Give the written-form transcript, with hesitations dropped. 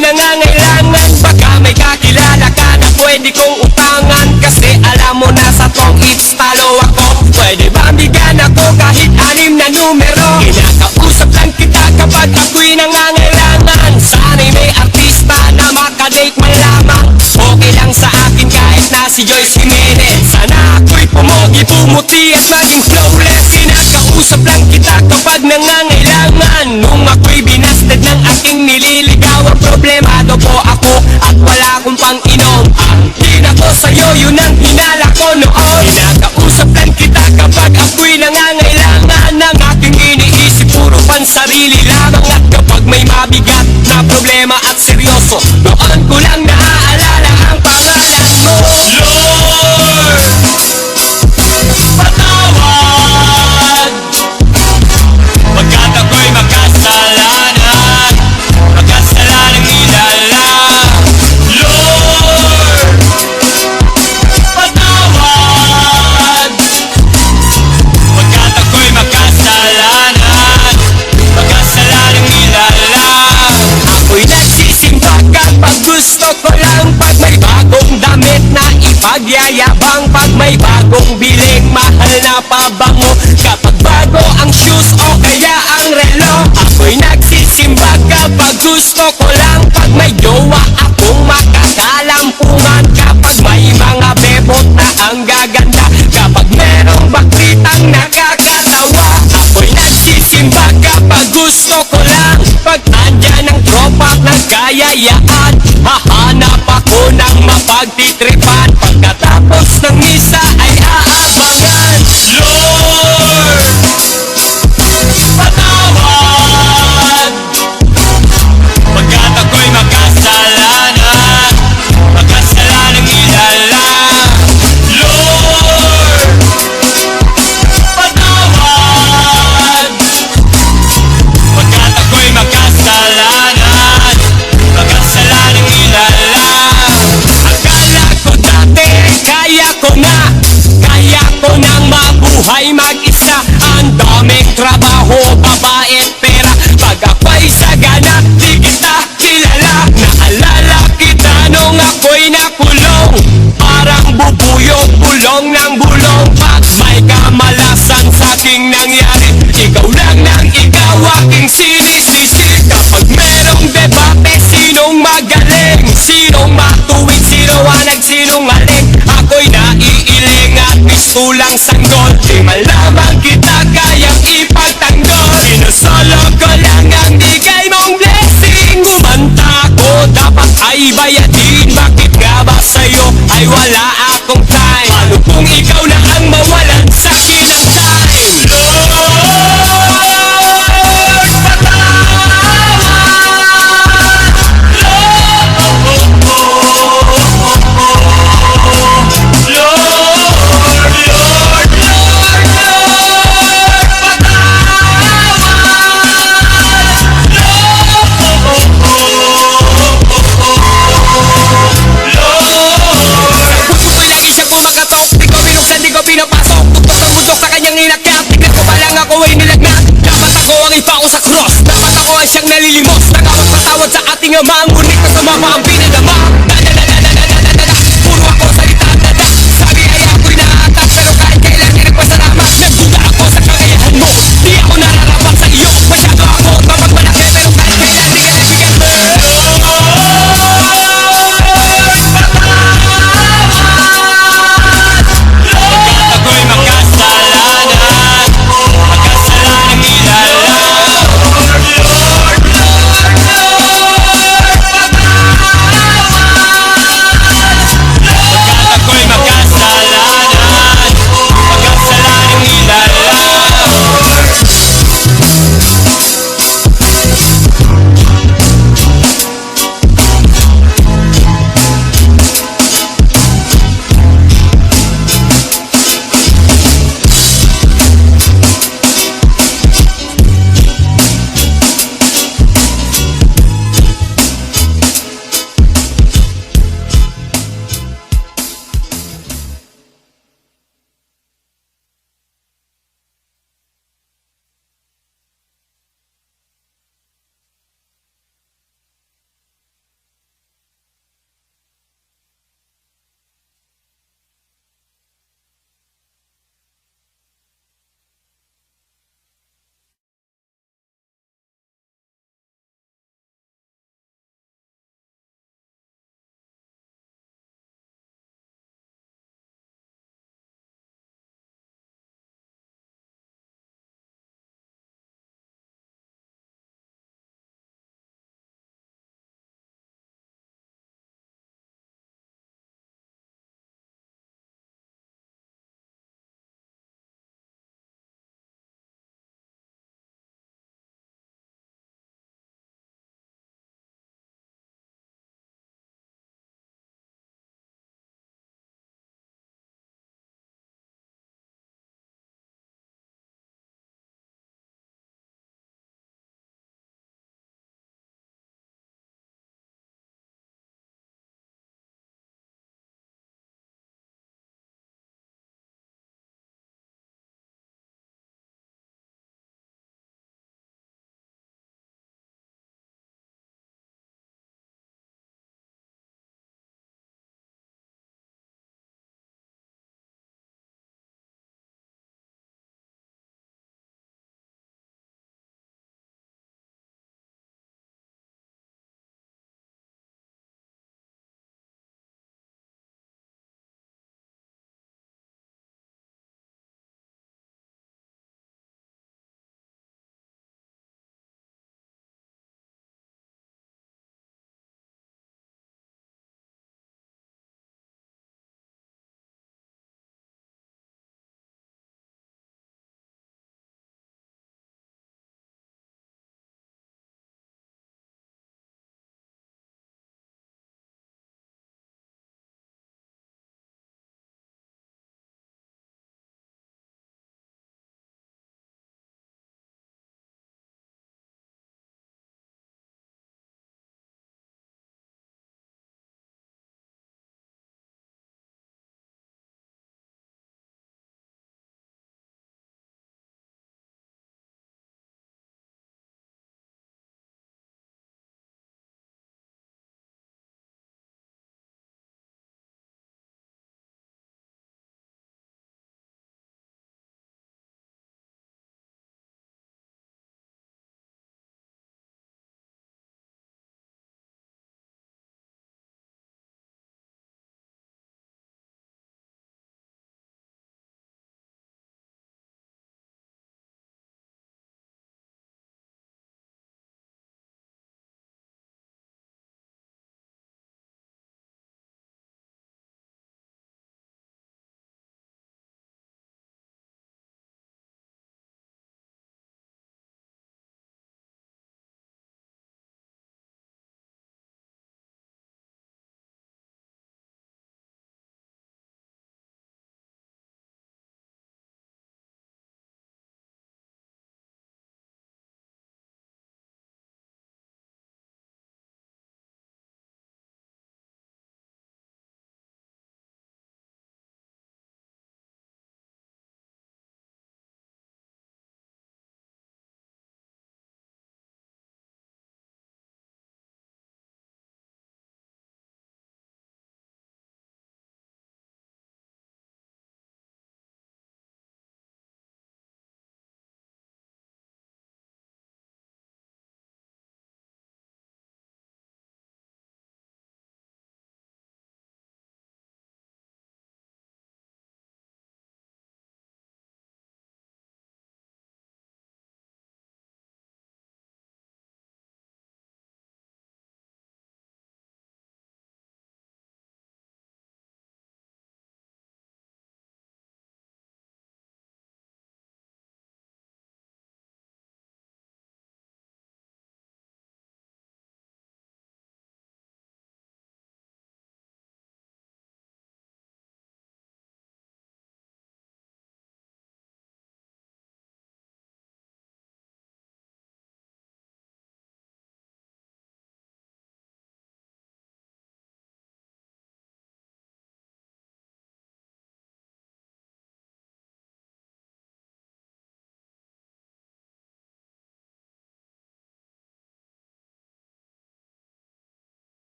nangangailangan. Baka may kakilala ka na pwede kong utangan. Kasi alam mo na sa tong it's talo ako. Pwede ba bigyan ako kahit 6 na numero? Kinakausap lang kita kapag ako'y nangangailangan. Sana'y may artista na makadate man lamang. Okay lang sa akin kahit na si Joyce Jimenez. Sana ako'y pumogi, pumuti at maging flawless. Kinakausap lang kita kapag nangangailangan. Nung ako'y binasted ng aking nililigawan, problemado po ako at wala akong pang-inom. Ang hina ko sa'yo, yun ang hinala ko noon. Kinakausap lang kita kapag ako'y nangangailangan. Ng aking iniisip puro pansarili lamang. At kapag may mabigat na problema at seryoso, noon ko lang naaalala ang pangalan mo. Lord, patawad pagkat ako'y makasalanan, makasalanang ilala. Lord, patawad pagkat ako'y makasalanan, makasalanang ilala. Ako'y nagsisimba kapag gusto ko lang. Pag may bagong damit na ipagyayabang, pag may bagong biling mahal na pabango, kapag bago ang shoes o kaya ang relo. Ako'y nagsisimba kapag gusto ko lang. Pag may jowa akong makakalampungan, kapag may mga bebot na ang gaganda, kapag merong bakritang nakakatawa. Ako'y nagsisimba kapag gusto ko lang. Pag andyan ang tropa ng kayayaan, hahanap ako ng mapagtitripan. Pagkatapos ng misa ay aabangan. Lord, patawad pagkat ako'y makasalanan, makasalanang ilala. Lord, patawad pagkat ako'y makasalanan, makasalanang ilala. Akala ko dati kaya ko nang mabuhay mag-isa. Ang daming trabaho, babae at pera. Pag ako'y sagana, di kita kilala. Naalala kita nung ako'y nakulong, parang bubuyog, bulong ng bulong. Pag may kamalasan sa'king nangyari, ikaw lang nang ikaw aking sinisisi. Kapag merong debate, sinong magaling, sinong matuwid, sino ang nagsinungaling, ako'y naiiling at pistulang sanggol. Di malamang kita kayang ipagtanggol. Sinusolo ko lang ang bigay mong blessing. Kumanta ko, dapat ay bayadin. Bakit nga ba sa'yo ay wala akong time? Paano kung ikaw na ang mawalan sa'kin ng time? Lord, patawad. Pinapasok, tuktok ng bundok sa kanyang inakyat. Tignan ko pa lang ako ay nilagnat. Dapat ako ang ipako sa cross, dapat ako ay siyang nalilimos. Nagawang patawad sa ating ama, ngunit kasama pa ang pinagama.